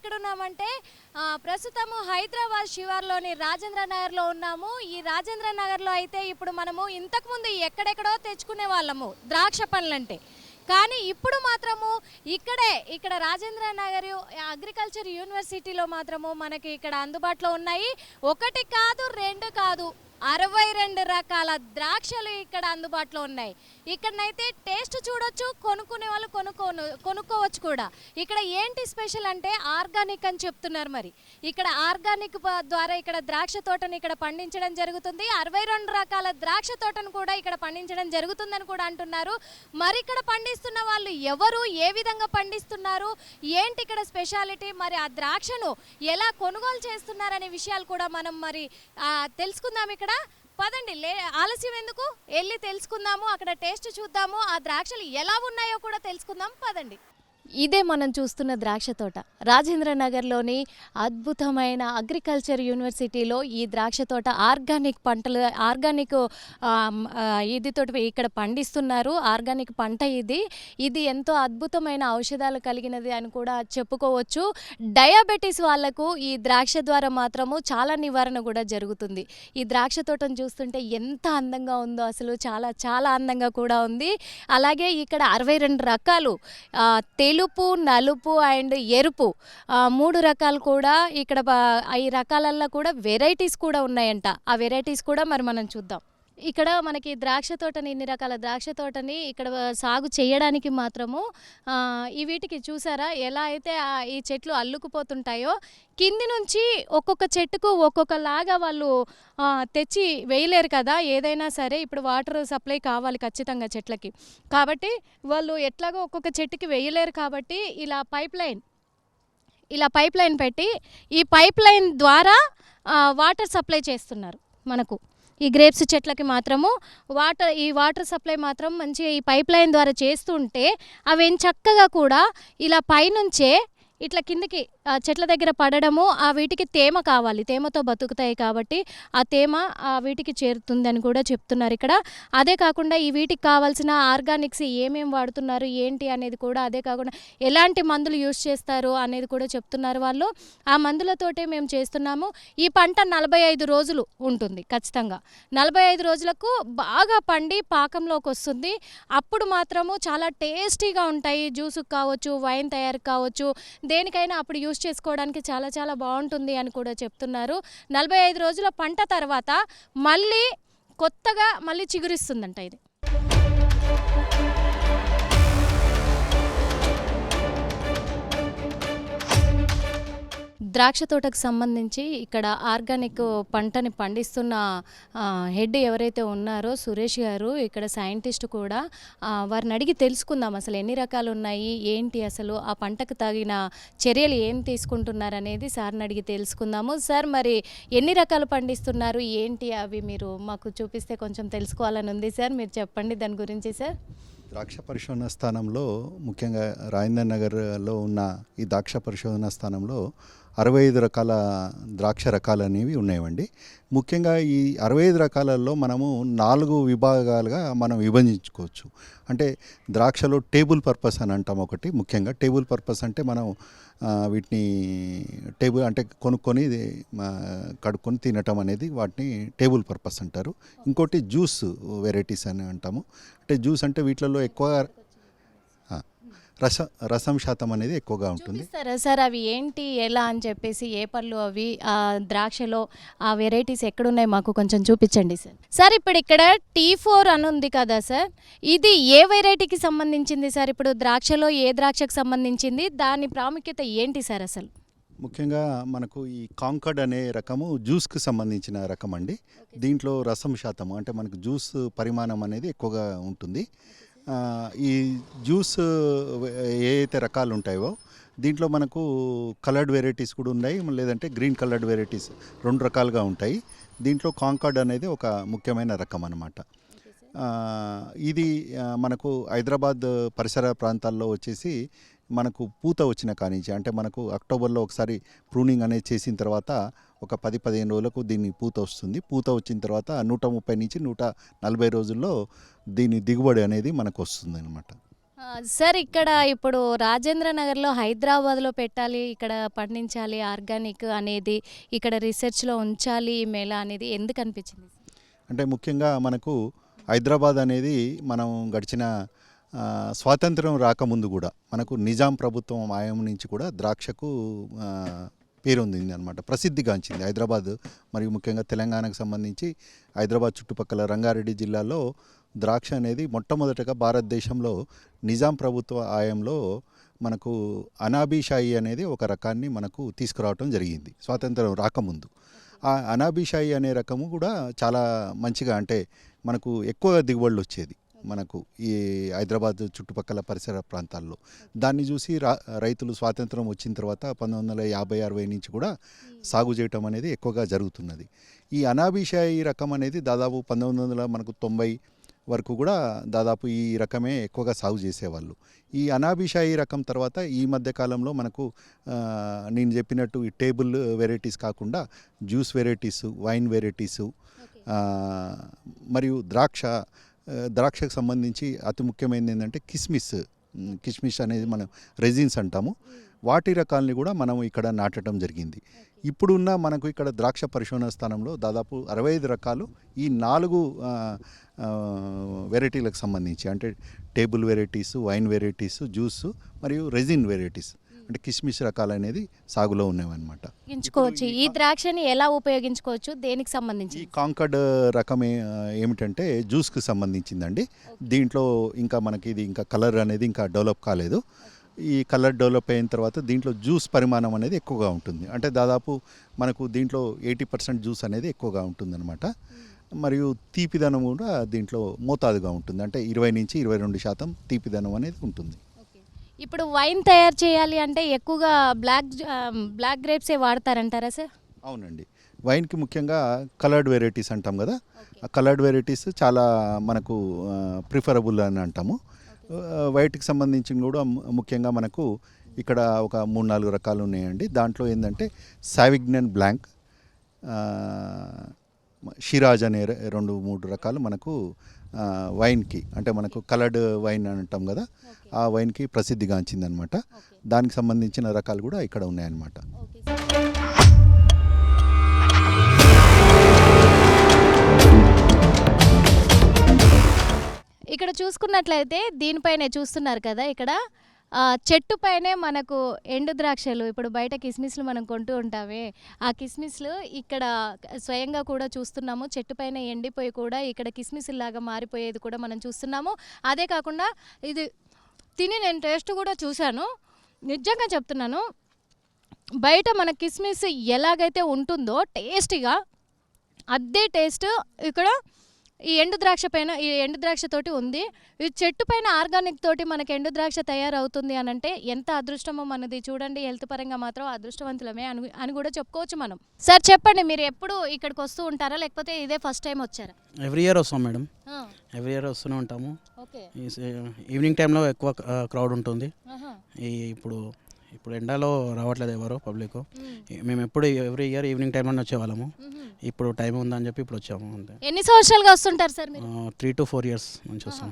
ఎక్కడున్నామంటే ప్రస్తుతము హైదరాబాద్ శివార్లోని రాజేంద్ర నగర్లో ఉన్నాము. ఈ రాజేంద్ర నగర్లో అయితే ఇప్పుడు మనము ఇంతకుముందు ఎక్కడెక్కడో తెచ్చుకునే వాళ్ళము ద్రాక్ష పండ్లంటే, కానీ ఇప్పుడు మాత్రము ఇక్కడ రాజేంద్ర నగర్ అగ్రికల్చర్ యూనివర్సిటీలో మాత్రము మనకి ఇక్కడ అందుబాటులో ఉన్నాయి. ఒకటి కాదు, రెండు కాదు, 62 రకాల ద్రాక్షలు ఇక్కడ అందుబాటులో ఉన్నాయి. ఇక్కడనైతే టేస్ట్ చూడొచ్చు, కొనుక్కునే వాళ్ళు కొనుక్కోవచ్చు కూడా. ఇక్కడ ఏంటి స్పెషల్ అంటే ఆర్గానిక్ అని చెప్తున్నారు. మరి ఇక్కడ ఆర్గానిక్ ద్వారా ఇక్కడ ద్రాక్ష తోటను ఇక్కడ పండించడం జరుగుతుంది. 62 రకాల ద్రాక్ష తోటను కూడా ఇక్కడ పండించడం జరుగుతుందని కూడా అంటున్నారు. మరి ఇక్కడ పండిస్తున్న వాళ్ళు ఎవరు, ఏ విధంగా పండిస్తున్నారు, ఏంటి ఇక్కడ స్పెషాలిటీ, మరి ఆ ద్రాక్షను ఎలా కొనుగోలు చేస్తున్నారనే విషయాలు కూడా మనం మరి తెలుసుకుందాం. ఇక్కడ పదండి, ఆలస్యం ఎందుకు, వెళ్ళి తెలుసుకుందాము, అక్కడ టేస్ట్ చూద్దాము, ఆ ద్రాక్షలు ఎలా ఉన్నాయో కూడా తెలుసుకుందాం. పదండి. ఇదే మనం చూస్తున్న ద్రాక్ష తోట రాజేంద్ర నగర్లోని అద్భుతమైన అగ్రికల్చర్ యూనివర్సిటీలో ఈ ద్రాక్ష తోట ఆర్గానిక్ పంటలు, ఆర్గానిక్ తోటి ఇక్కడ పండిస్తున్నారు. ఆర్గానిక్ పంట ఇది ఎంతో అద్భుతమైన ఔషధాలు కలిగినది అని కూడా చెప్పుకోవచ్చు. డయాబెటీస్ వాళ్ళకు ఈ ద్రాక్ష ద్వారా మాత్రము చాలా నివారణ కూడా జరుగుతుంది. ఈ ద్రాక్ష తోటను చూస్తుంటే ఎంత అందంగా ఉందో, అసలు చాలా చాలా అందంగా కూడా ఉంది. అలాగే ఇక్కడ 62 రకాలు తెలుపు, నలుపు అండ్ ఎరుపు 3 రకాలు కూడా ఇక్కడ, ఈ రకాలల్లో కూడా వెరైటీస్ కూడా ఉన్నాయంట. ఆ వెరైటీస్ కూడా మరి మనం చూద్దాం. ఇక్కడ మనకి ద్రాక్ష తోటని, ఇన్ని రకాల ద్రాక్ష తోటని ఇక్కడ సాగు చేయడానికి మాత్రము ఈ వీటికి చూసారా ఎలా అయితే ఈ చెట్లు అల్లుకుపోతుంటాయో, కింది నుంచి ఒక్కొక్క చెట్టుకు ఒక్కొక్కలాగా వాళ్ళు తెచ్చి వేయలేరు కదా. ఏదైనా సరే ఇప్పుడు వాటర్ సప్లై కావాలి ఖచ్చితంగా చెట్లకి, కాబట్టి వాళ్ళు ఎట్లాగో ఒక్కొక్క చెట్టుకి వేయలేరు కాబట్టి ఇలా పైప్ లైన్ పెట్టి ఈ పైప్ లైన్ ద్వారా వాటర్ సప్లై చేస్తున్నారు మనకు. ఈ గ్రేప్స్ చెట్లకి మాత్రము ఈ వాటర్ సప్లై మాత్రం మంచిగా ఈ పైప్ లైన్ ద్వారా చేస్తుంటే అవి చక్కగా కూడా ఇలా పైనుంచే ఇట్లా కిందికి చెట్ల దగ్గర పడడము, వీటికి తేమ కావాలి, తేమతో బతుకుతాయి కాబట్టి ఆ తేమ వీటికి చేరుతుందని కూడా చెప్తున్నారు ఇక్కడ. అదే కాకుండా ఈ వీటికి కావాల్సిన ఆర్గానిక్స్ ఏమేమి వాడుతున్నారు ఏంటి అనేది కూడా, అదే కాకుండా ఎలాంటి మందులు యూజ్ చేస్తారు అనేది కూడా చెప్తున్నారు వాళ్ళు. ఆ మందులతోటే మేము చేస్తున్నాము. ఈ పంట 45 రోజులు ఉంటుంది ఖచ్చితంగా. 45 రోజులకు బాగా పండి పాకంలోకి వస్తుంది. అప్పుడు మాత్రము చాలా టేస్టీగా ఉంటాయి. జ్యూసుకు కావచ్చు, వైన్ తయారు కావచ్చు, దేనికైనా అప్పుడు యూజ్ చేసుకోవడానికి చాలా చాలా బాగుంటుంది అని కూడా చెప్తున్నారు. 45 రోజుల పంట తర్వాత మళ్ళీ కొత్తగా చిగురిస్తుందంట ఇది. ద్రాక్ష తోటకు సంబంధించి ఇక్కడ ఆర్గానిక్ పంటని పండిస్తున్న హెడ్ ఎవరైతే ఉన్నారో సురేష్ గారు, ఇక్కడ సైంటిస్ట్ కూడా, వారిని అడిగి తెలుసుకుందాం అసలు ఎన్ని రకాలు ఉన్నాయి ఏంటి, అసలు ఆ పంటకు తగిన చర్యలు ఏం తీసుకుంటున్నారు అనేది సార్ని అడిగి తెలుసుకుందాము. సార్, మరి ఎన్ని రకాలు పండిస్తున్నారు ఏంటి, అవి మీరు మాకు చూపిస్తే కొంచెం తెలుసుకోవాలని ఉంది సార్. మీరు చెప్పండి దాని గురించి సార్. ద్రాక్ష పరిశోధన స్థానంలో, ముఖ్యంగా రాజేంద్ర నగర్లో ఉన్న ఈ ద్రాక్ష పరిశోధన స్థానంలో 65 రకాల ద్రాక్ష రకాలు అనేవి ఉన్నాయండి. ముఖ్యంగా ఈ 65 రకాలలో మనము 4 విభాగాలుగా మనం విభజించుకోవచ్చు. అంటే ద్రాక్షలో టేబుల్ పర్పస్ అని అంటాం ఒకటి. ముఖ్యంగా టేబుల్ పర్పస్ అంటే మనం వీటిని కొనుక్కొని కడుక్కొని తినటం అనేది వాటిని టేబుల్ పర్పస్ అంటారు. ఇంకోటి జ్యూస్ వెరైటీస్ అని అంటాము. అంటే జ్యూస్ అంటే వీటిలలో ఎక్కువ రసం శాతం అనేది ఎక్కువగా ఉంటుంది. సరే సార్, అవి ఏంటి, ఎలా అని చెప్పేసి, ఏ పళ్ళు అవి, ఆ ద్రాక్షలో ఆ వెరైటీస్ ఎక్కడున్నాయి మాకు కొంచెం చూపించండి సార్. సార్, ఇప్పుడు ఇక్కడ T4 అని ఉంది కదా సార్, ఇది ఏ వెరైటీకి సంబంధించింది సార్? ఇప్పుడు ద్రాక్షలో ఏ ద్రాక్షకు సంబంధించింది, దాని ప్రాముఖ్యత ఏంటి సార్ అసలు? ముఖ్యంగా మనకు ఈ కాంకర్డ్ అనే రకము జ్యూస్కి సంబంధించిన రకం అండి. దీంట్లో రసం శాతం అంటే మనకు జ్యూస్ పరిమాణం అనేది ఎక్కువగా ఉంటుంది. ఈ జ్యూస్ ఏ అయితే రకాలు ఉంటాయో దీంట్లో మనకు కలర్డ్ వెరైటీస్ కూడా ఉన్నాయి, లేదంటే గ్రీన్ కలర్డ్ వెరైటీస్ 2 రకాలుగా ఉంటాయి. దీంట్లో కాంకర్డ్ అనేది ఒక ముఖ్యమైన రకం అన్నమాట. ఇది మనకు హైదరాబాద్ పరిసర ప్రాంతాల్లో వచ్చేసి మనకు పూత వచ్చిన కానించి, అంటే మనకు అక్టోబర్లో ఒకసారి ప్రూనింగ్ అనేది చేసిన తర్వాత ఒక 10-15 రోజులకు దీన్ని పూత వస్తుంది. పూత వచ్చిన తర్వాత 130 నుంచి 140 రోజుల్లో దీని దిగుబడి అనేది మనకు వస్తుంది అనమాట. సార్ ఇక్కడ ఇప్పుడు రాజేంద్ర నగర్లో హైదరాబాద్లో పెట్టాలి, ఇక్కడ పండించాలి ఆర్గానిక్ అనేది, ఇక్కడ రీసెర్చ్లో ఉంచాలి ఈ మేళ అనేది ఎందుకు అనిపించింది? అంటే ముఖ్యంగా మనకు హైదరాబాద్ అనేది మనం గడిచిన స్వాతంత్రం రాకముందు కూడా మనకు నిజాం ప్రభుత్వం ఆయం నుంచి కూడా ద్రాక్షకు పేరొందింది అనమాట, ప్రసిద్ధిగాంచింది హైదరాబాద్. మరియు ముఖ్యంగా తెలంగాణకు సంబంధించి హైదరాబాద్ చుట్టుపక్కల రంగారెడ్డి జిల్లాలో ద్రాక్ష అనేది మొట్టమొదటగా భారతదేశంలో నిజాం ప్రభుత్వ ఆయంలో మనకు అనాబీషాయి అనేది ఒక రకాన్ని మనకు తీసుకురావటం జరిగింది స్వాతంత్రం రాకముందు. ఆ అనాబీషాయి అనే రకము కూడా చాలా మంచిగా, అంటే మనకు ఎక్కువగా దిగుబడులు వచ్చేది మనకు ఈ హైదరాబాద్ చుట్టుపక్కల పరిసర ప్రాంతాల్లో. దాన్ని చూసి రైతులు స్వాతంత్రం వచ్చిన తర్వాత 1950-60 నుంచి కూడా సాగు చేయటం అనేది ఎక్కువగా జరుగుతున్నది. ఈ అనాబీషాయి రకం అనేది దాదాపు 1990 వరకు కూడా దాదాపు ఈ రకమే ఎక్కువగా సాగు చేసేవాళ్ళు. ఈ అనాబీషాయి రకం తర్వాత ఈ మధ్య కాలంలో మనకు నేను చెప్పినట్టు ఈ టేబుల్ వెరైటీస్ కాకుండా జ్యూస్ వెరైటీస్, వైన్ వెరైటీసు, మరియు ద్రాక్షకు సంబంధించి అతి ముఖ్యమైనది ఏంటంటే కిస్మిస్ అనేది మనం రెజిన్స్ అంటాము. వాటి రకాలని కూడా మనం ఇక్కడ నాటడం జరిగింది. ఇప్పుడున్న మనకు ఇక్కడ ద్రాక్ష పరిశోధన స్థానంలో దాదాపు 65 రకాలు ఈ 4 వెరైటీలకు సంబంధించి, అంటే table varieties, wine varieties, juice మరియు రెజిన్ వెరైటీస్, అంటే కిస్మిస్ రకాలు అనేది సాగులో ఉన్నాయన్నమాట. ఈ ద్రాక్షని ఎలా ఉపయోగించుకోవచ్చు, దేనికి సంబంధించి? ఈ కాంకర్డ్ రకం ఏమిటంటే జ్యూస్కి సంబంధించిందండి. దీంట్లో ఇంకా మనకి ఇది ఇంకా కలర్ అనేది ఇంకా డెవలప్ కాలేదు. ఈ కలర్ డెవలప్ అయిన తర్వాత దీంట్లో జ్యూస్ పరిమాణం అనేది ఎక్కువగా ఉంటుంది. అంటే దాదాపు మనకు దీంట్లో 80% జ్యూస్ అనేది ఎక్కువగా ఉంటుందన్నమాట. మరియు తీపిదనం కూడా దీంట్లో మోతాదుగా ఉంటుంది, అంటే 20-22% తీపిదనం అనేది ఉంటుంది. ఇప్పుడు వైన్ తయారు చేయాలి అంటే ఎక్కువగా బ్లాక్ గ్రేప్సే వాడతారంటారా సార్? అవునండి, వైన్కి ముఖ్యంగా కలర్డ్ వెరైటీస్ అంటాం కదా, ఆ కలర్డ్ వెరైటీస్ చాలా మనకు ప్రిఫరబుల్ అని అంటాము. వైట్కి సంబంధించి కూడా ముఖ్యంగా మనకు ఇక్కడ ఒక 3-4 రకాలు ఉన్నాయండి. దాంట్లో ఏంటంటే సావిగ్నన్ బ్లాంక్, షిరాజ్ అనే 2-3 రకాలు మనకు వైన్కి, అంటే మనకు కలర్డ్ వైన్ అని అంటాం కదా, ఆ వైన్కి ప్రసిద్ధిగాంచిందనమాట. దానికి సంబంధించిన రకాలు కూడా ఇక్కడ ఉన్నాయన్నమాట. ఇక్కడ చూసుకున్నట్లయితే దీనిపైనే చూస్తున్నారు కదా, ఇక్కడ చెట్టు పైనే మనకు ఎండు ద్రాక్షలు, ఇప్పుడు బయట కిస్మిస్లు మనం కొంటూ ఉంటామే, ఆ కిస్మిస్లు ఇక్కడ స్వయంగా కూడా చూస్తున్నాము. చెట్టు పైన ఎండిపోయి కూడా ఇక్కడ కిస్మిస్ లాగా మారిపోయేది కూడా మనం చూస్తున్నాము. అదే కాకుండా ఇది తిని నేను టేస్ట్ కూడా చూశాను. నిజంగా చెప్తున్నాను, బయట మన కిస్మిస్ ఎలాగైతే ఉంటుందో టేస్టీగా అదే టేస్ట్ ఇక్కడ ఈ ఎండు ద్రాక్ష తోటి ఉంది. ఈ చెట్టు పైన ఆర్గానిక్ తోటి మనకి ఎండు ద్రాక్ష తయారవుతుంది అని అంటే ఎంత అదృష్టమో మనది. చూడండి, హెల్త్ పరంగా మాత్రం అదృష్టవంతులమే అని కూడా చెప్పుకోవచ్చు మనం. సార్ చెప్పండి, మీరు ఎప్పుడు ఇక్కడికి వస్తూ ఉంటారా లేకపోతే ఇదే ఫస్ట్ టైం వచ్చారా? ఎవ్రీ ఇయర్ వస్తాం మేడం, ఎవ్రీ ఇయర్ వస్తూనే ఉంటాము. ఈవినింగ్ టైంలో ఎక్కువ క్రౌడ్ ఉంటుంది. ఇప్పుడు ఎండలో రావట్లేదు ఎవరు పబ్లిక్. మేము ఎప్పుడు ఎవ్రీ ఇయర్ ఈవినింగ్ టైంలోనే వచ్చేవాళ్ళము. ఇప్పుడు టైం ఉందని చెప్పి ఇప్పుడు వచ్చాము. అంతే. ఎన్ని సంవత్సరాలుగా వస్తుంటారు సార్? 3 to 4 years నుంచి వస్తాం.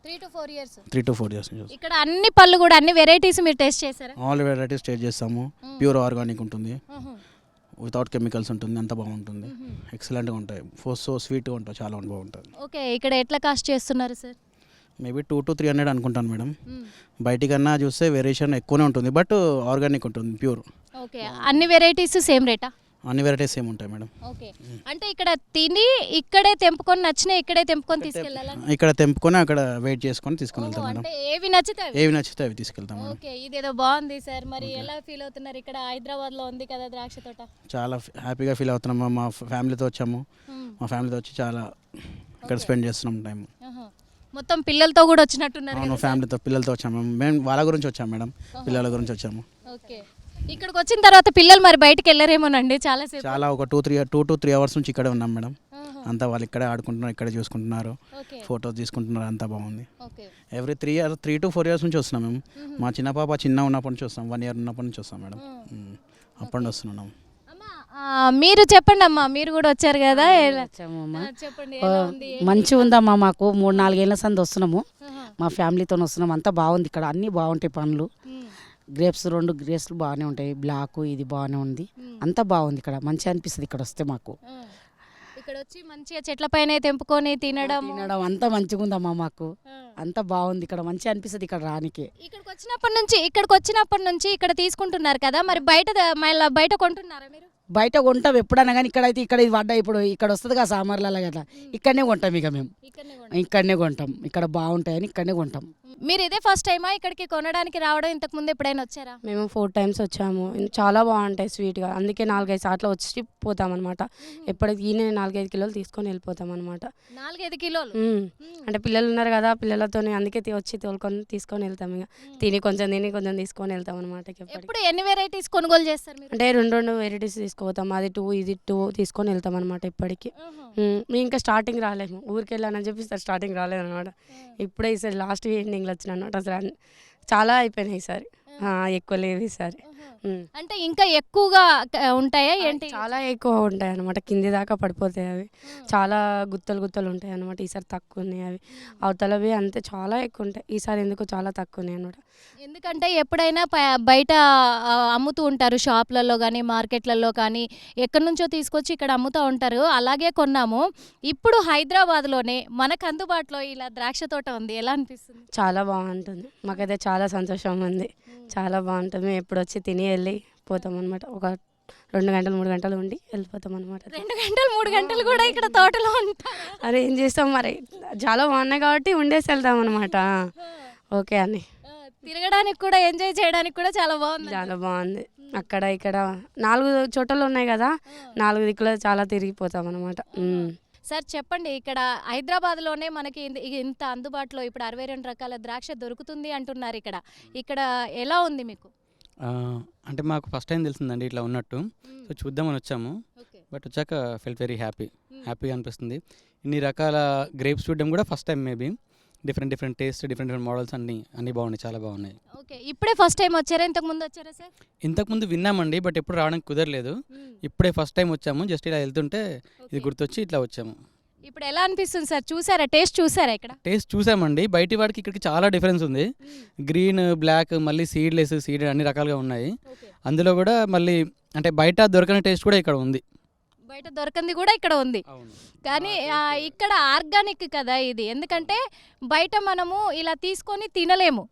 3 to 4 years. 3 to 4 years నుంచి. ఇక్కడ అన్ని పళ్ళు కూడా అన్ని వెరైటీస్ మీరు టేస్ట్ చేశారా? ఆల్ వెరైటీస్ టేస్ట్ చేస్తాము. ప్యూర్ ఆర్గానిక్ ఉంటుంది, వితౌట్ కెమికల్స్ ఉంటుంది, అంత బాగుంటుంది. ఎక్సలెంట్గా ఉంటాయి, సో స్వీట్గా ఉంటాయి, చాలా బాగుంటుంది. ఓకే, ఇక్కడ ఎట్లా కాస్ట్ చేస్తున్నారు సార్? మేబీ 200 to 300 అనుకుంటాను మేడం. బయటికన్నా చూస్తే వేరియేషన్ ఎక్కువనే ఉంటుంది, బట్ ఆర్గానిక్ ఉంటుంది, ప్యూర్. ఓకే, అన్ని వెరైటీస్ సేమ్ రేటా? అన్ని వెరైటీస్ సేమ్ ఉంటాయి మేడం. ఓకే, అంటే ఇక్కడ తిని ఇక్కడే తెంపుకొని నచ్చినా ఇక్కడే తెంపుకొని తీసుకెళ్ళాలా? ఇక్కడ తెంపుకొని అక్కడ వెయిట్ చేసుకొని తీసుకుని వెళ్తాం మేడం. అంటే ఏవి నచ్చితే అవి తీసుకెళ్తాం. ఓకే, ఇదేదో బాగుంది సార్. మరి ఎలా ఫీల్ అవుతున్నారు? ఇక్కడ హైదరాబాద్లో ఉంది కదా ద్రాక్ష తోట. చాలా హ్యాపీగా ఫీల్ అవుతున్నాం. మా ఫ్యామిలీతో వచ్చాము, మా ఫ్యామిలీతో వచ్చి చాలా ఇక్కడ స్పెండ్ చేస్తున్నాం టైం. మొత్తం పిల్లలతో కూడా వచ్చినట్టున్నారు? అవును, ఫ్యామిలీతో పిల్లలతో వచ్చాము మేము. వాళ్ళ గురించి వచ్చాము మేడం, పిల్లల గురించి వచ్చాము. ఓకే, ఇక్కడికి వచ్చిన తర్వాత పిల్లలు మరి బయటకు వెళ్ళరేమోనండి చాలా ఒక 2 to 3 hours నుంచి ఇక్కడే ఉన్నాం మేడం. అంతా వాళ్ళు ఇక్కడే ఆడుకుంటున్నారు, ఇక్కడే చూసుకుంటున్నారు, ఫొటోస్ తీసుకుంటున్నారు, అంతా బాగుంది. ఎవ్రీ 3 to 4 years నుంచి వస్తున్నాం మేము. మా చిన్న పాప ఉన్నప్పటి నుంచి వస్తాం, 1 year ఉన్నప్పటి నుంచి వస్తాం మేడం. అప్పటి నుంచి వస్తున్నాం. మీరు చెప్పండి అమ్మా, మీరు కూడా వచ్చారు కదా, చెప్పండి. మంచిగా ఉందమ్మా, మాకు 3-4 ఏళ్ళ సంది వస్తున్నాము. మా ఫ్యామిలీతో వస్తున్నాం. అంతా బాగుంది ఇక్కడ, అన్నీ బాగుంటాయి పండ్లు. గ్రేప్స్ 2 గ్రేప్స్లు బాగానే ఉంటాయి, బ్లాక్ ఇది బాగానే ఉంది, అంతా బాగుంది ఇక్కడ. మంచిగా అనిపిస్తుంది ఇక్కడ వస్తే మాకు. ఇక్కడ వచ్చి మంచిగా చెట్ల పైన తెంపుకొని తినడం అంతా మంచిగా ఉందమ్మా మాకు, అంతా బాగుంది ఇక్కడ, మంచిగా అనిపిస్తుంది ఇక్కడ రానికి. ఇక్కడికి వచ్చినప్పటి నుంచి ఇక్కడ తీసుకుంటున్నారు కదా, మరి బయట కొంటున్నారా మీరు? బయట కొంటాం ఎప్పుడన్నా కానీ, ఇక్కడైతే ఇక్కడ ఇది పడ్డా ఇప్పుడు ఇక్కడ వస్తుంది కదా సామర్లలో గట్లా, ఇక్కడనే కొంటాం ఇక మేము, ఇక్కడనే కొంటాం. ఇక్కడ బాగుంటాయని ఇక్కడనే కొంటాం. మీరు ఇదే ఫస్ట్ టైమా ఇక్కడికి కొనడానికి రావడం? ఇంతకు ముందు ఎప్పుడైనా వచ్చారా? మేము 4 times వచ్చాము. చాలా బాగుంటాయి స్వీట్గా, అందుకే 4-5 సార్లు వచ్చి పోతామన్నమాట. ఎప్పటికి ఈయన 4-5 కిలోలు తీసుకొని వెళ్ళిపోతాం అనమాట. 4-5 కిలోలు అంటే పిల్లలు ఉన్నారు కదా, పిల్లలతో అందుకే వచ్చి తోలుకొని తీసుకొని వెళ్తాం. ఇక తిని కొంచెం తీసుకొని వెళ్తాం అనమాట. ఎప్పుడు ఎన్ని వెరైటీస్ కొనుగోలు చేస్తారు మీరు? అంటే 2 వెరైటీస్ తీసుకుపోతాం, అది 2 ఇది 2 తీసుకొని వెళ్తాం అనమాట. ఇప్పటికి మేము ఇంకా స్టార్టింగ్ రాలేము, ఊరికి వెళ్ళానని చెప్పి స్టార్టింగ్ రాలేదు అనమాట. ఇప్పుడే ఈసారి లాస్ట్ ఎండింగ్లో వచ్చిన అనమాట. అసలు చాలా అయిపోయినాయి ఈసారి, ఎక్కువ లేవు ఈసారి. అంటే ఇంకా ఎక్కువగా ఉంటాయా ఏంటి? చాలా ఎక్కువ ఉంటాయి అనమాట, కింది దాకా పడిపోతాయి అవి. చాలా గుత్తలు ఉంటాయి అనమాట. ఈసారి తక్కువ ఉన్నాయి అవి, అవతలవి అంతే చాలా ఎక్కువ ఉంటాయి. ఈసారి ఎందుకు చాలా తక్కువ ఉన్నాయి అనమాట. ఎందుకంటే ఎప్పుడైనా బయట అమ్ముతూ ఉంటారు, షాప్లలో కానీ మార్కెట్లలో కానీ, ఎక్కడి నుంచో తీసుకొచ్చి ఇక్కడ అమ్ముతూ ఉంటారు. అలాగే కొన్నాము. ఇప్పుడు హైదరాబాద్లోనే మనకు అందుబాటులో ఇలా ద్రాక్ష తోట ఉంది, ఎలా అనిపిస్తుంది? చాలా బాగుంటుంది, మాకైతే చాలా సంతోషం ఉంది, చాలా బాగుంటుంది. మేము ఎప్పుడు వచ్చి తిని వెళ్ళి పోతాం అనమాట. ఒక 2 గంటలు 3 గంటలు ఉండి వెళ్ళిపోతాం అనమాట. 2 గంటలు 3 గంటలు కూడా ఇక్కడ తోటలో ఉంటాం. అరే ఏం చేస్తాం మరి, చాలా బాగున్నాయి కాబట్టి ఉండేసి వెళ్తాం అనమాట. ఓకే అని తిరగడానికి కూడా, ఎంజాయ్ చేయడానికి కూడా చాలా బాగుంది. చాలా బాగుంది. అక్కడ ఇక్కడ 4 చోటలు ఉన్నాయి కదా, 4 దిక్కులో చాలా తిరిగిపోతాం అనమాట. సార్ చెప్పండి, ఇక్కడ హైదరాబాద్లోనే మనకి ఇంత అందుబాటులో ఇప్పుడు 62 రకాల ద్రాక్ష దొరుకుతుంది అంటున్నారు. ఇక్కడ ఎలా ఉంది మీకు? అంటే మాకు ఫస్ట్ టైం తెలిసిందండి ఇట్లా ఉన్నట్టు. సో చూద్దామని వచ్చాము, బట్ వచ్చాక ఫెల్ట్ వెరీ హ్యాపీగా అనిపిస్తుంది. ఇన్ని రకాల గ్రేప్స్ చూడడం కూడా first time. Maybe different taste, different models అన్నీ బాగున్నాయి, చాలా బాగున్నాయి. ఓకే, ఇప్పుడే ఫస్ట్ టైం వచ్చారా? ఇంతకు ముందు వచ్చారా సార్? ఇంతకుముందు విన్నామండి, బట్ ఎప్పుడు రావడానికి కుదరలేదు. ఇప్పుడే ఫస్ట్ టైం వచ్చాము. జస్ట్ ఇలా వెళ్తుంటే ఇది గుర్తొచ్చి ఇట్లా వచ్చాము. ఇప్పుడు ఎలా అనిపిస్తుంది సార్? చూసారా, టేస్ట్ చూసారా? ఇక్కడ టేస్ట్ చూసామండి. బయటి వాడికి ఇక్కడికి చాలా డిఫరెన్స్ ఉంది. గ్రీన్, బ్లాక్, మళ్ళీ సీడ్లెస్, సీడ్ అన్ని రకాలుగా ఉన్నాయి. అందులో కూడా మళ్ళీ అంటే బయట దొరకని టేస్ట్ కూడా ఇక్కడ ఉంది. బయట దొరకంది కూడా ఇక్కడ ఉంది, కానీ ఇక్కడ ఆర్గానిక్ కదా ఇది. ఎందుకంటే బయట మనము ఇలా తీసుకొని తినలేము,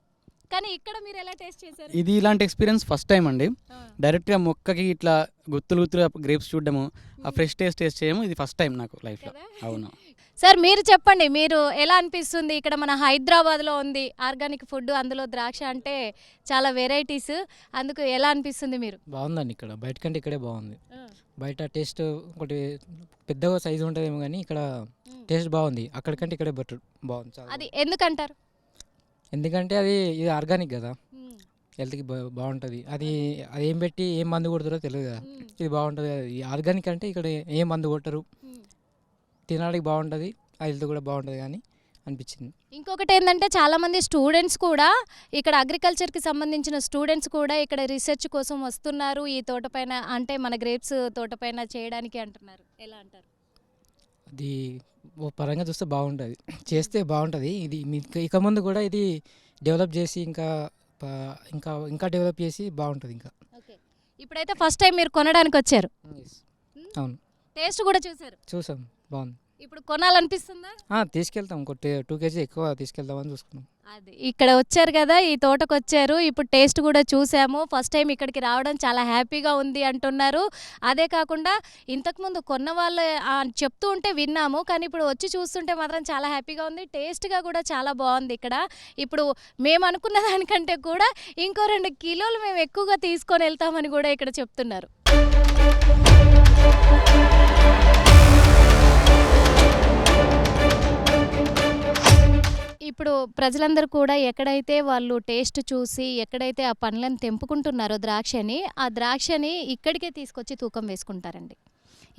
కానీ ఇక్కడ మీరు ఎలా టేస్ట్ చేశారు? ఇది ఇలాంటి ఎక్స్పీరియన్స్ ఫస్ట్ టైం అండి. డైరెక్ట్గా మొక్కకి ఇట్లా గుత్తులు గ్రేప్స్ చూడడము, ఆ ఫ్రెష్ టేస్ట్ చేయము, ఇది ఫస్ట్ టైం నాకు లైఫ్లో. అవును సార్, మీరు చెప్పండి, మీరు ఎలా అనిపిస్తుంది? ఇక్కడ మన హైదరాబాద్లో ఉంది ఆర్గానిక్ ఫుడ్, అందులో ద్రాక్ష అంటే చాలా వెరైటీస్, అందుకు ఎలా అనిపిస్తుంది మీరు? బాగుందండి ఇక్కడ, బయట కంటే ఇక్కడే బాగుంది. బయట టేస్ట్ ఒకటి పెద్దగా సైజు ఉంటుందేమో కానీ ఇక్కడ టేస్ట్ బాగుంది, అక్కడికంటే ఇక్కడే బెటర్, బాగుంది. అది ఎందుకంటారు? ఎందుకంటే ఇది ఆర్గానిక్ కదా, హెల్త్కి బాగుంటుంది. అది ఏం పెట్టి ఏం మందు కొడతారో తెలియదు కదా, ఇది బాగుంటుంది. ఈ ఆర్గానిక్ అంటే ఇక్కడ ఏం మందు కొట్టరు, తినడానికి బాగుంటుంది, హెల్త్ కూడా బాగుంటుంది కానీ అనిపించింది. ఇంకొకటి ఏంటంటే చాలామంది స్టూడెంట్స్ కూడా ఇక్కడ అగ్రికల్చర్కి సంబంధించిన స్టూడెంట్స్ కూడా ఇక్కడ రీసెర్చ్ కోసం వస్తున్నారు, ఈ తోటపైన అంటే మన గ్రేప్స్ తోటపైన చేయడానికి అంటున్నారు. ఎలా అంటారు? అది ఓ పరంగా చూస్తే బాగుంటుంది, చేస్తే బాగుంటుంది. ఇది ఇక ముందు కూడా ఇది డెవలప్ చేసి ఇంకా డెవలప్ చేసి బాగుంటుంది ఇంకా. ఓకే, ఇప్పుడైతే ఫస్ట్ టైం మీరు కొనడానికి వచ్చారు. అవును, టేస్ట్ కూడా చూసాం, బాగుంది. ఇప్పుడు కొనాలనిపిస్తుందా? తీసుకెళ్తాం, 2 kg ఎక్కువ తీసుకెళ్తామని చూసుకున్నాం. అది ఇక్కడ వచ్చారు కదా, ఈ తోటకు వచ్చారు, ఇప్పుడు టేస్ట్ కూడా చూసాము. ఫస్ట్ టైం ఇక్కడికి రావడం చాలా హ్యాపీగా ఉంది అంటున్నారు. అదే కాకుండా ఇంతకుముందు కొన్న వాళ్ళు చెప్తూ ఉంటే విన్నాము, కానీ ఇప్పుడు వచ్చి చూస్తుంటే మాత్రం చాలా హ్యాపీగా ఉంది. టేస్ట్గా కూడా చాలా బాగుంది ఇక్కడ. ఇప్పుడు మేము అనుకున్న దానికంటే కూడా ఇంకో 2 కిలోలు మేము ఎక్కువగా తీసుకొని వెళ్తామని కూడా ఇక్కడ చెప్తున్నారు. ఇప్పుడు ప్రజలందరూ కూడా ఎక్కడైతే వాళ్ళు టేస్ట్ చూసి ఎక్కడైతే ఆ పండ్లను తెంపుకుంటున్నారో ద్రాక్షని, ఆ ద్రాక్షని ఇక్కడికే తీసుకొచ్చి తూకం వేసుకుంటారండి.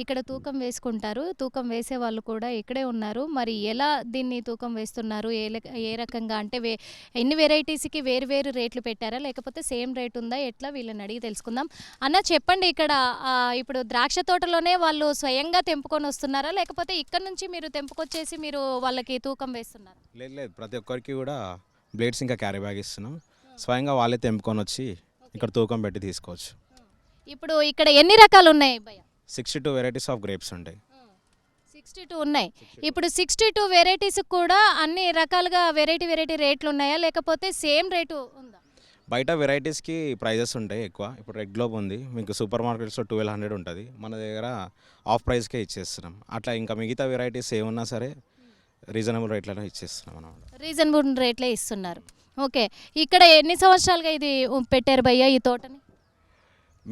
ఇక్కడ తూకం వేసుకుంటారు. తూకం వేసే వాళ్ళు కూడా ఇక్కడే ఉన్నారు. మరి ఎలా దీన్ని తూకం వేస్తున్నారు, ఏ రకంగా అంటే ఎన్ని వెరైటీస్కి వేరు వేరు రేట్లు పెట్టారా, లేకపోతే సేమ్ రేట్ ఉందా, ఎట్లా వీళ్ళని అడిగి తెలుసుకుందాం. అన్న చెప్పండి, ఇక్కడ ఇప్పుడు ద్రాక్ష తోటలోనే వాళ్ళు స్వయంగా తెంపుకొని వస్తున్నారా, లేకపోతే ఇక్కడ నుంచి మీరు తెంపుకొచ్చేసి మీరు వాళ్ళకి తూకం వేస్తున్నారా? లేదు, ప్రతి ఒక్కరికి కూడా బ్లేడ్స్ ఇంకా క్యారీ బ్యాగ్ ఇస్తున్నాం. స్వయంగా వాళ్ళే తెంపుకొని వచ్చి ఇక్కడ తూకం పెట్టి తీసుకోవచ్చు. ఇప్పుడు ఇక్కడ ఎన్ని రకాలు ఉన్నాయి భయ్య? 62 వెరైటీస్ ఆఫ్ గ్రేప్స్ ఉంటాయి. 62 ఉన్నాయి. ఇప్పుడు 62 వెరైటీస్ కూడా అన్ని రకాలుగా వెరైటీ రేట్లు ఉన్నాయా, లేకపోతే సేమ్ రేటు ఉందా? బయట వెరైటీస్కి ప్రైజెస్ ఉంటాయి ఎక్కువ. ఇప్పుడు రెడ్ గ్లోబ్ ఉంది, మీకు సూపర్ మార్కెట్స్లో 1200 ఉంటుంది, మన దగ్గర ఆఫ్ ప్రైస్కే ఇచ్చేస్తున్నాం. అట్లా ఇంకా మిగతా వెరైటీస్ ఏమున్నా సరే రీజనబుల్ రేట్లలో ఇచ్చేస్తున్నాం అన్నమాట. రీజనబుల్ రేట్లే ఇస్తున్నారు. ఓకే, ఇక్కడ ఎన్ని సంవత్సరాలుగా ఇది పెట్టారు భయ్య ఈ తోటని?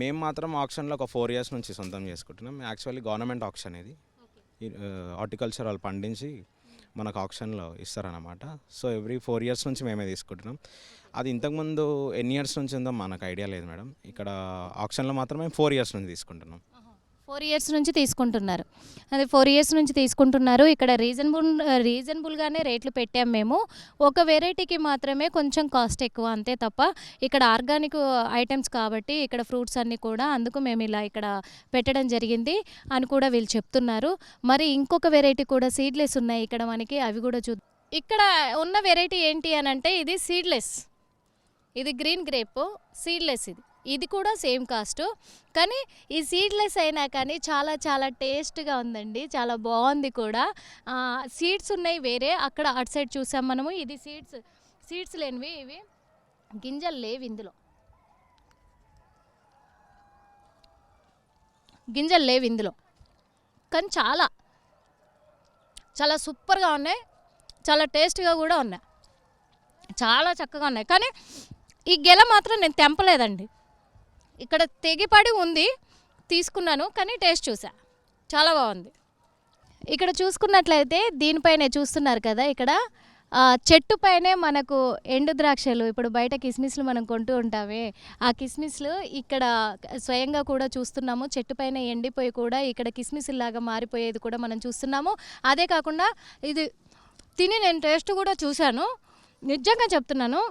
మేము మాత్రం ఆప్షన్లో ఒక 4 years నుంచి సొంతం చేసుకుంటున్నాం. యాక్చువల్లీ గవర్నమెంట్ ఆప్షన్ ఇది, హార్టికల్చర్ వాళ్ళు పండించి మనకు ఆప్షన్లో ఇస్తారన్నమాట. సో ఎవ్రీ 4 years నుంచి మేమే తీసుకుంటున్నాం. అది ఇంతకుముందు ఎన్ని ఇయర్స్ నుంచి ఉందో మనకు ఐడియా లేదు మేడం. ఇక్కడ ఆప్షన్లో మాత్రం మేము 4 years నుంచి తీసుకుంటున్నాం. 4 years నుంచి తీసుకుంటున్నారు. అదే 4 years నుంచి తీసుకుంటున్నారు. ఇక్కడ రీజనబుల్గానే రేట్లు పెట్టాం మేము. ఒక వెరైటీకి మాత్రమే కొంచెం కాస్ట్ ఎక్కువ, అంతే తప్ప ఇక్కడ ఆర్గానిక్ ఐటమ్స్ కాబట్టి ఇక్కడ ఫ్రూట్స్ అన్నీ కూడా అందుకు మేము ఇలా ఇక్కడ పెట్టడం జరిగింది అని కూడా వీళ్ళు చెప్తున్నారు. మరి ఇంకొక వెరైటీ కూడా సీడ్లెస్ ఉన్నాయి ఇక్కడ మనకి, అవి కూడా చూద్దాం. ఇక్కడ ఉన్న వెరైటీ ఏంటి అని అంటే ఇది సీడ్లెస్, ఇది గ్రీన్ గ్రేప్ సీడ్లెస్. ఇది కూడా సేమ్ కాస్ట్, కానీ ఈ సీడ్లెస్ అయినా కానీ చాలా చాలా టేస్ట్గా ఉందండి, చాలా బాగుంది కూడా. సీడ్స్ ఉన్నాయి వేరే, అక్కడ అటు సైడ్ చూసాం మనము. ఇది సీడ్స్ లేనివి, ఇవి గింజలు లేవు, ఇందులో గింజలు లేవు ఇందులో, కానీ చాలా చాలా సూపర్గా ఉన్నాయి, చాలా టేస్ట్గా కూడా ఉన్నాయి, చాలా చక్కగా ఉన్నాయి. కానీ ఈ గెల మాత్రం నేను తెంపలేదండి, ఇక్కడ తెగిపడి ఉంది, తీసుకున్నాను, కానీ టేస్ట్ చూసా, చాలా బాగుంది. ఇక్కడ చూసుకున్నట్లయితే దీనిపైనే చూస్తున్నారు కదా, ఇక్కడ చెట్టు పైనే మనకు ఎండు ద్రాక్షలు, ఇప్పుడు బయట కిస్మిస్లు మనం కొంటూ ఉంటామే, ఆ కిస్మిస్లు ఇక్కడ స్వయంగా కూడా చూస్తున్నాము. చెట్టు పైన ఎండిపోయి కూడా ఇక్కడ కిస్మిస్లాగా మారిపోయేది కూడా మనం చూస్తున్నాము. అదే కాకుండా ఇది తిని నేను టేస్ట్ కూడా చూశాను, నిజంగా చెప్తున్నాను.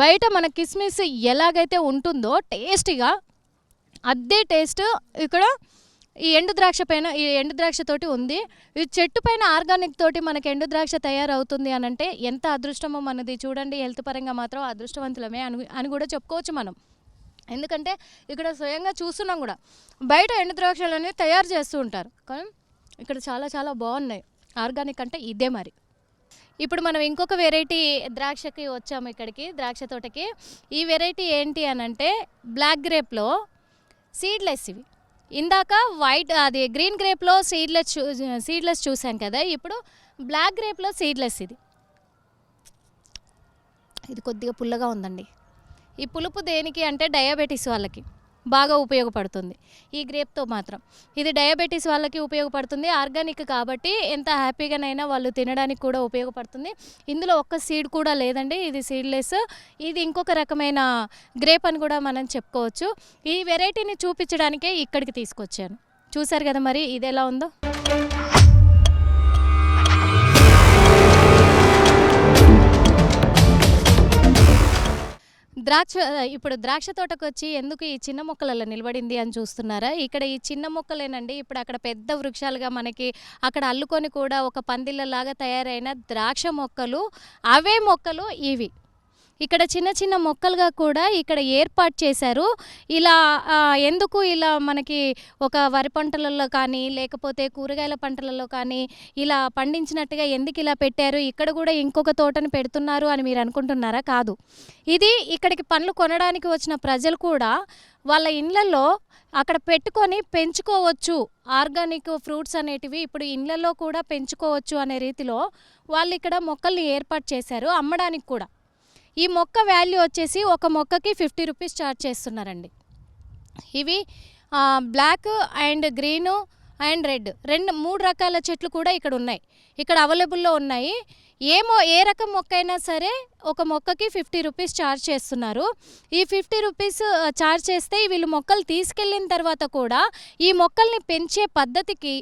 బయట మన కిస్మిస్ ఎలాగైతే ఉంటుందో టేస్టీగా, అదే టేస్ట్ ఇక్కడ ఈ ఎండు ద్రాక్ష తోటి ఉంది. ఈ చెట్టు పైన ఆర్గానిక్ తోటి మనకి ఎండు ద్రాక్ష తయారవుతుంది అని అంటే ఎంత అదృష్టమో మనది. చూడండి, హెల్త్ పరంగా మాత్రం అదృష్టవంతులమే అని కూడా చెప్పుకోవచ్చు మనం. ఎందుకంటే ఇక్కడ స్వయంగా చూస్తున్నాం కూడా, బయట ఎండు ద్రాక్షలని తయారు చేస్తూ ఉంటారు, కానీ ఇక్కడ చాలా చాలా బాగున్నాయి. ఆర్గానిక్ అంటే ఇదే మరి. ఇప్పుడు మనం ఇంకొక వెరైటీ ద్రాక్షకి వచ్చాము, ఇక్కడికి ద్రాక్ష తోటకి. ఈ వెరైటీ ఏంటి అని అంటే బ్లాక్ గ్రేప్లో సీడ్లెస్. ఇవి ఇందాక అది గ్రీన్ గ్రేప్లో సీడ్లెస్ చూసాం కదా, ఇప్పుడు బ్లాక్ గ్రేప్లో సీడ్లెస్. ఇది కొద్దిగా పుల్లగా ఉందండి. ఈ పులుపు దేనికి అంటే డయాబెటీస్ వాళ్ళకి బాగా ఉపయోగపడుతుంది ఈ గ్రేప్తో మాత్రం. ఇది డయాబెటీస్ వాళ్ళకి ఉపయోగపడుతుంది, ఆర్గానిక్ కాబట్టి ఎంత హ్యాపీగానైనా వాళ్ళు తినడానికి కూడా ఉపయోగపడుతుంది. ఇందులో ఒక్క సీడ్ కూడా లేదండి, ఇది సీడ్లెస్. ఇది ఇంకొక రకమైన గ్రేప్ అని కూడా మనం చెప్పుకోవచ్చు. ఈ వెరైటీని చూపించడానికే ఇక్కడికి తీసుకొచ్చాను. చూసారు కదా మరి ఇది ఎలా ఉందో. ఇప్పుడు ద్రాక్ష తోటకు వచ్చి ఎందుకు ఈ చిన్న మొక్కలలో నిలబడింది అని చూస్తున్నారా? ఇక్కడ ఈ చిన్న మొక్కలేనండి ఇప్పుడు అక్కడ పెద్ద వృక్షాలుగా మనకి అక్కడ అల్లుకొని కూడా ఒక పందిళ్ళలాగా తయారైన ద్రాక్ష మొక్కలు, అవే మొక్కలు ఇవి. ఇక్కడ చిన్న చిన్న మొక్కలుగా కూడా ఇక్కడ ఏర్పాటు చేశారు. ఇలా ఎందుకు ఇలా మనకి ఒక వరి పంటలలో కానీ లేకపోతే కూరగాయల పంటలలో కానీ ఇలా పండించినట్టుగా ఎందుకు ఇలా పెట్టారు, ఇక్కడ కూడా ఇంకొక తోటని పెడుతున్నారు అని మీరు అనుకుంటున్నారా? కాదు, ఇది ఇక్కడికి పండ్లు కొనడానికి వచ్చిన ప్రజలు కూడా వాళ్ళ ఇళ్ళల్లో అక్కడ పెట్టుకొని పెంచుకోవచ్చు. ఆర్గానిక్ ఫ్రూట్స్ అనేటివి ఇప్పుడు ఇళ్ళల్లో కూడా పెంచుకోవచ్చు అనే రీతిలో వాళ్ళు ఇక్కడ మొక్కల్ని ఏర్పాటు చేశారు అమ్మడానికి కూడా. ఈ మొక్క వాల్యూ వచ్చేసి ఒక మొక్కకి 50 రూపీస్ ఛార్జ్ చేస్తున్నారండి. ఇవి black and green and red 3 రకాల చెట్లు కూడా ఇక్కడ ఉన్నాయి, ఇక్కడ అవైలబుల్లో ఉన్నాయి. ఏ రకం మొక్క అయినా సరే ఒక మొక్కకి 50 రూపీస్ ఛార్జ్ చేస్తున్నారు. ఈ 50 రూపీస్ ఛార్జ్ చేస్తే వీళ్ళు మొక్కలు తీసుకెళ్ళిన తర్వాత కూడా ఈ మొక్కల్ని పెంచే పద్ధతికి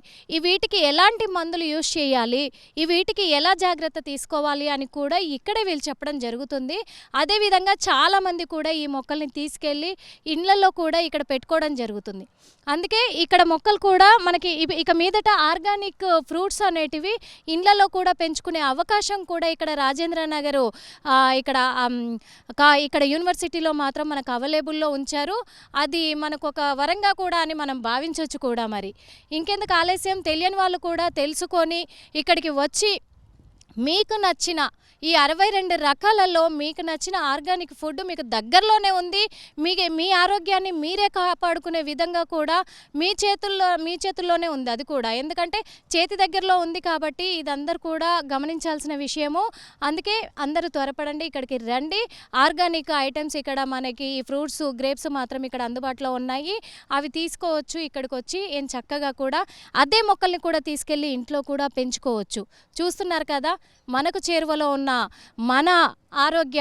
వీటికి ఎలాంటి మందులు యూజ్ చేయాలి, వీటికి ఎలా జాగ్రత్త తీసుకోవాలి అని కూడా ఇక్కడే వీళ్ళు చెప్పడం జరుగుతుంది. అదేవిధంగా చాలామంది కూడా ఈ మొక్కల్ని తీసుకెళ్ళి ఇండ్లలో కూడా ఇక్కడ పెట్టుకోవడం జరుగుతుంది. అందుకే ఇక్కడ మొక్కలు కూడా మనకి ఇక మీదట ఆర్గానిక్ ఫ్రూట్స్ అనేటివి ఇండ్లలో కూడా పెంచుకునే అవకాశం కూడా ఇక్కడ రాజేంద్ర నగర్ ఇక్కడ యూనివర్సిటీలో మాత్రం మనకు అవైలబుల్లో ఉంచారు. అది మనకు ఒక వరంగా కూడా అని మనం భావించవచ్చు కూడా. మరి ఇంకెందుకు ఆలస్యం, తెలియని వాళ్ళు కూడా తెలుసుకొని ఇక్కడికి వచ్చి మీకు నచ్చిన ఈ 62 రకాలలో మీకు నచ్చిన ఆర్గానిక్ ఫుడ్ మీకు దగ్గరలోనే ఉంది. మీ ఆరోగ్యాన్ని మీరే కాపాడుకునే విధంగా కూడా మీ చేతుల్లోనే ఉంది. అది కూడా ఎందుకంటే చేతి దగ్గరలో ఉంది కాబట్టి ఇది అందరూ కూడా గమనించాల్సిన విషయము. అందుకే అందరూ త్వరపడండి, ఇక్కడికి రండి. ఆర్గానిక్ ఐటమ్స్ ఇక్కడ మనకి ఈ ఫ్రూట్స్, గ్రేప్స్ మాత్రం ఇక్కడ అందుబాటులో ఉన్నాయి. అవి తీసుకోవచ్చు. ఇక్కడికి వచ్చి చక్కగా కూడా అదే మొక్కల్ని కూడా తీసుకెళ్ళి ఇంట్లో కూడా పెంచుకోవచ్చు. చూస్తున్నారు కదా, మనకు చేరువలో ఉన్న మన ఆరోగ్య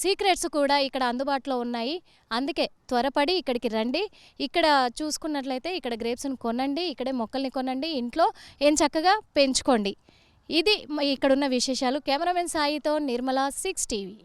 సీక్రెట్స్ కూడా ఇక్కడ అందుబాటులో ఉన్నాయి. అందుకే త్వరపడి ఇక్కడికి రండి. ఇక్కడ చూసుకున్నట్లయితే ఇక్కడ గ్రేప్స్ని కొనండి, ఇక్కడే మొక్కల్ని కొనండి, ఇంట్లో చక్కగా పెంచుకోండి. ఇది ఇక్కడున్న విశేషాలు. కెమెరామెన్ సాయితో నిర్మల, 6 టీవీ.